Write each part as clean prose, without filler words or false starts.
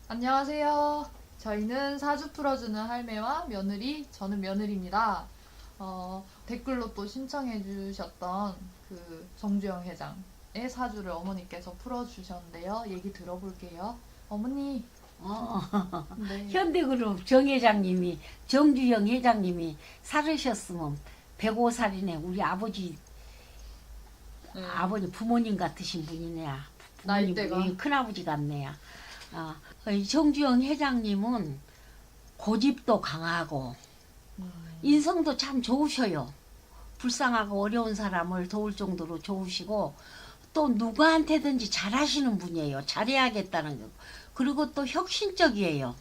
안녕하세요. 저희는 사주 풀어주는 할매와 며느리, 저는 며느리입니다. 댓글로 또 신청해 주셨던 그 정주영 회장의 사주를 어머니께서 풀어주셨는데요. 얘기 들어볼게요. 어머니, 어, 네. 현대그룹 정 회장님이 정주영 회장님이 살으셨으면 105살이네. 우리 아버지 네. 아버지 부모님 같으신 분이네요. 나이대가. 큰아버지 같네요. 이 정주영 회장님은 고집도 강하고 인성도 참 좋으셔요. 불쌍하고 어려운 사람을 도울 정도로 좋으시고 또 누구한테든지 잘하시는 분이에요. 잘해야겠다는 거. 그리고 또 혁신적이에요.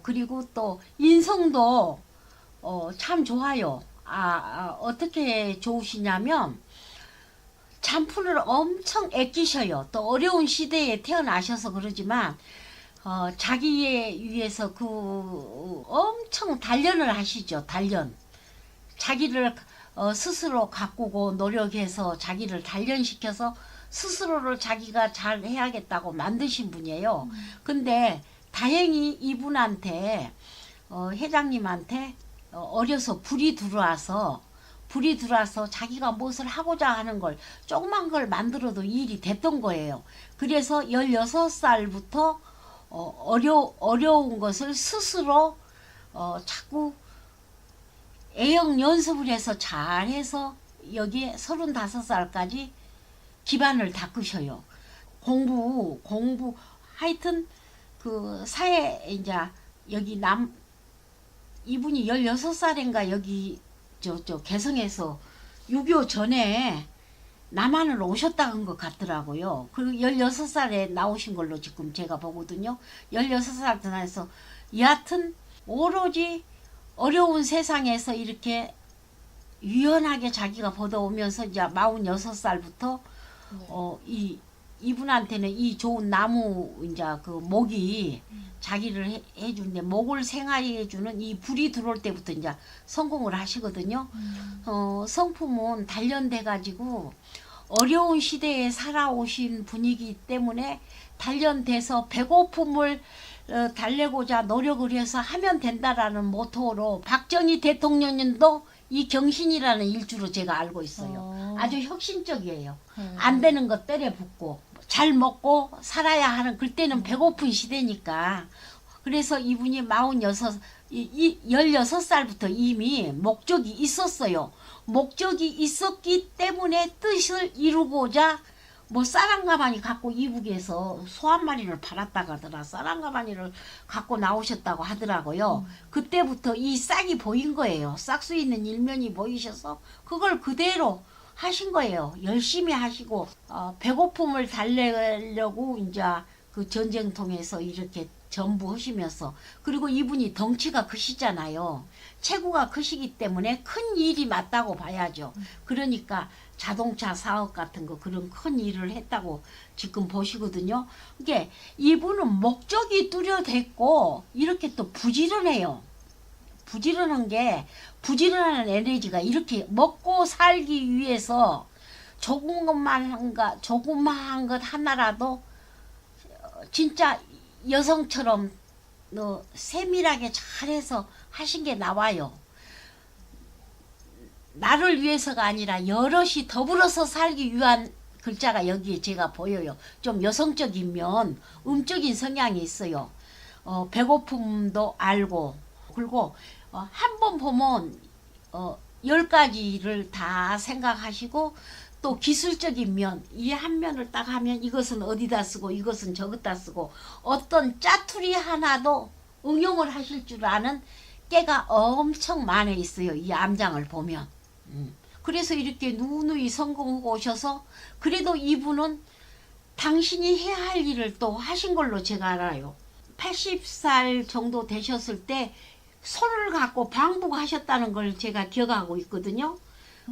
그리고 또 인성도 참 좋아요. 어떻게 좋으시냐면 잠풀을 엄청 아끼셔요. 또 어려운 시대에 태어나셔서 그러지만 자기에 위해서 그 엄청 단련을 하시죠. 단련. 자기를 스스로 가꾸고 노력해서 자기를 단련시켜서 스스로를 자기가 잘 해야겠다고 만드신 분이에요. 근데 다행히 이분한테 회장님한테 어려서 불이 들어와서 자기가 무엇을 하고자 하는 걸 조그만 걸 만들어도 일이 됐던 거예요. 그래서 16살부터 어려운 것을 스스로 자꾸 애영 연습을 해서 잘해서 여기에 35살까지 기반을 닦으셔요. 공부 하여튼 그 사회 이제 여기 이분이 16살인가 여기 저 개성에서 6.25 전에 남한을 오셨다는 것 같더라고요. 그리고 16살에 나오신 걸로 지금 제가 보거든요. 16살 전에서 여하튼 오로지 어려운 세상에서 이렇게 유연하게 자기가 벌어오면서 이제 46살부터 네. 이분한테는 이 좋은 나무 이제 그 목이 자기를 해주는데 목을 생활해주는 이 불이 들어올 때부터 이제 성공을 하시거든요. 성품은 단련돼 가지고 어려운 시대에 살아오신 분이기 때문에 단련돼서 배고픔을 달래고자 노력을 해서 하면 된다라는 모토로 박정희 대통령님도 이 경신이라는 일주로 제가 알고 있어요. 아주 혁신적이에요. 안 되는 것 때려 붓고 잘 먹고 살아야 하는 그때는 배고픈 시대니까 그래서 이분이 16살부터 이미 목적이 있었어요. 목적이 있었기 때문에 뜻을 이루고자 뭐 쌀한가마니 갖고 이북에서 소 한 마리를 팔았다고 하더라. 쌀한가마니를 갖고 나오셨다고 하더라고요. 그때부터 이 싹이 보인 거예요. 싹수 있는 일면이 보이셔서 그걸 그대로 하신 거예요. 열심히 하시고 배고픔을 달래려고 이제 그 전쟁통에서 이렇게 전부 하시면서 그리고 이분이 덩치가 크시잖아요. 체구가 크시기 때문에 큰 일이 맞다고 봐야죠. 그러니까 자동차 사업 같은 거 그런 큰 일을 했다고 지금 보시거든요. 이게 이분은 목적이 뚜렷했고 이렇게 또 부지런해요. 부지런하는 에너지가 이렇게 먹고 살기 위해서 조그만 것 하나라도 진짜 여성처럼 세밀하게 잘해서 하신 게 나와요. 나를 위해서가 아니라 여럿이 더불어서 살기 위한 글자가 여기에 제가 보여요. 좀 여성적인 면, 음적인 성향이 있어요. 배고픔도 알고 그리고 한 번 보면 10가지를 다 생각하시고 또 기술적인 면, 이 한 면을 딱 하면 이것은 어디다 쓰고 이것은 저기다 쓰고 어떤 짜투리 하나도 응용을 하실 줄 아는 깨가 엄청 많아 있어요. 이 암장을 보면. 그래서 이렇게 누누이 성공하고 오셔서 그래도 이분은 당신이 해야 할 일을 또 하신 걸로 제가 알아요. 80살 정도 되셨을 때 소를 갖고 방북하셨다는 걸 제가 기억하고 있거든요.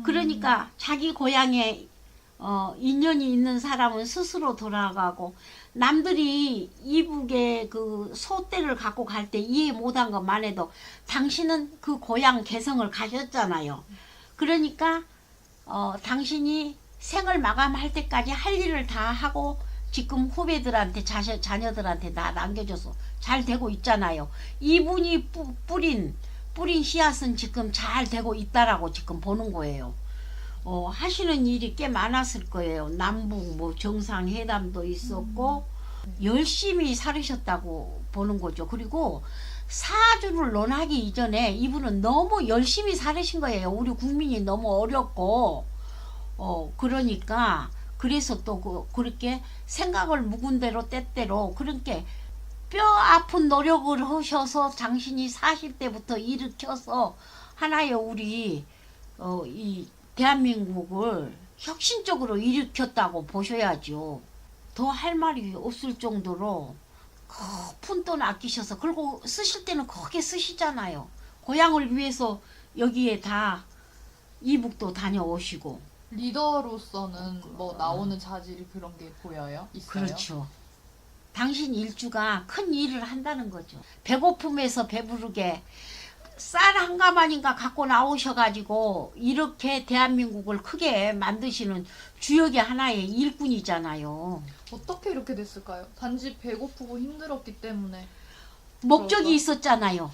그러니까 자기 고향에 인연이 있는 사람은 스스로 돌아가고 남들이 이북에 그 소떼를 갖고 갈 때 이해 못한 것만 해도 당신은 그 고향 개성을 가셨잖아요. 그러니까 당신이 생을 마감할 때까지 할 일을 다 하고 지금 후배들한테 자녀들한테 다 남겨줘서 잘 되고 있잖아요. 이분이 뿌린 씨앗은 지금 잘 되고 있다라고 지금 보는 거예요. 하시는 일이 꽤 많았을 거예요. 남북 뭐 정상회담도 있었고 열심히 살으셨다고 보는 거죠. 그리고 사주를 논하기 이전에 이분은 너무 열심히 살으신 거예요. 우리 국민이 너무 어렵고 그러니까 그래서 또 그렇게 생각을 묵은 대로 때때로 그렇게 뼈 아픈 노력을 하셔서 당신이 40대부터 일으켜서 하나의 우리 이 대한민국을 혁신적으로 일으켰다고 보셔야죠. 더 할 말이 없을 정도로 큰 돈 아끼셔서 그리고 쓰실 때는 크게 쓰시잖아요. 고향을 위해서 여기에 다 이북도 다녀오시고. 리더로서는 뭐 나오는 자질이 그런 게 보여요? 있어요? 그렇죠. 당신 일주가 큰 일을 한다는 거죠. 배고픔에서 배부르게 쌀 한 가마인가 갖고 나오셔가지고 이렇게 대한민국을 크게 만드시는 주역의 하나의 일꾼이잖아요. 어떻게 이렇게 됐을까요? 단지 배고프고 힘들었기 때문에. 목적이 그럴까? 있었잖아요.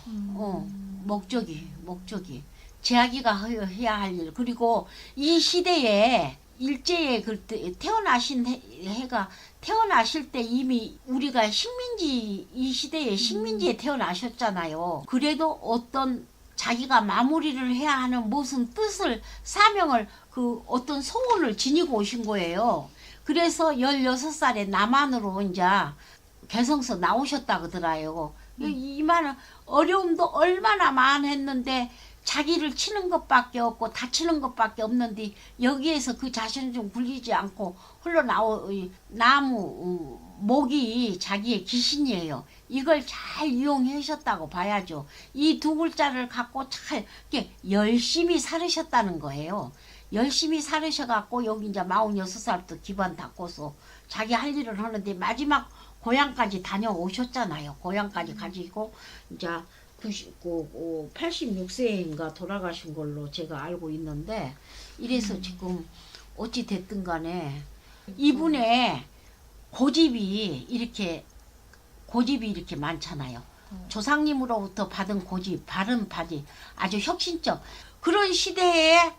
목적이. 제아기가 해야 할 일. 그리고 이 시대에 일제에 그때 태어나신 해가 태어나실 때 이미 우리가 식민지 이 시대에 식민지에 태어나셨잖아요. 그래도 어떤 자기가 마무리를 해야 하는 무슨 뜻을 사명을 그 어떤 소원을 지니고 오신 거예요. 그래서 16살에 남한으로 이제 개성서 나오셨다 그러더라요. 이만한 어려움도 얼마나 많았는데 자기를 치는 것밖에 없고 다치는 것밖에 없는데 여기에서 그 자신을 좀 굴리지 않고 나무 목이 자기의 귀신이에요. 이걸 잘 이용하셨다고 봐야죠. 이 두 글자를 갖고 잘 이렇게 열심히 살으셨다는 거예요. 열심히 살으셔갖고 여기 이제 46살부터 기반 닦고서 자기 할 일을 하는데 마지막 고향까지 다녀오셨잖아요. 고향까지 가지고 이제 86세인가 돌아가신 걸로 제가 알고 있는데 이래서 지금 어찌 됐든 간에 이분의 고집이 이렇게 많잖아요. 조상님으로부터 받은 고집, 바른 바지, 아주 혁신적 그런 시대에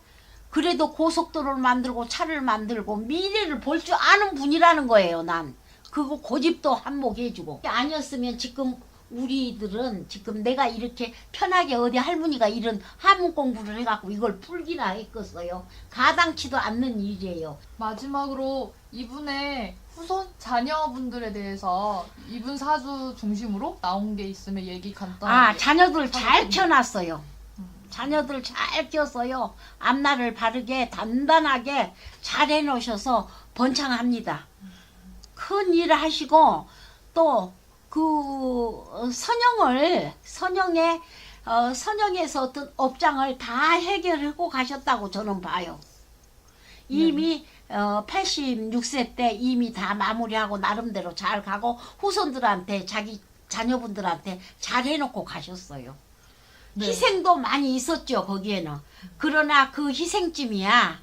그래도 고속도로를 만들고 차를 만들고 미래를 볼 줄 아는 분이라는 거예요. 난 그거 고집도 한몫해주고 아니었으면 지금 우리들은 지금 내가 이렇게 편하게 어디 할머니가 이런 한문 공부를 해갖고 이걸 풀기나 했겠어요. 가당치도 않는 일이에요. 마지막으로 이분의 후손 자녀분들에 대해서 이분 사주 중심으로 나온 게 있으면 얘기 간단하게. 자녀들 잘 사주님. 키워놨어요. 자녀들 잘 키웠어요. 앞날을 바르게 단단하게 잘 해놓으셔서 번창합니다. 큰 일을 하시고 또 그 선영에서 어떤 업장을 다 해결하고 가셨다고 저는 봐요. 이미 86세 때 이미 다 마무리하고 나름대로 잘 가고 후손들한테 자기 자녀분들한테 잘 해놓고 가셨어요. 네. 희생도 많이 있었죠 거기에는. 그러나 그 희생쯤이야.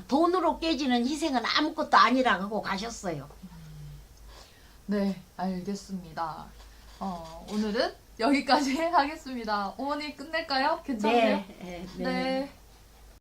돈으로 깨지는 희생은 아무것도 아니라 하고 가셨어요. 네, 알겠습니다. 오늘은 여기까지 하겠습니다. 어머니 끝낼까요? 괜찮으세요? 네. 네.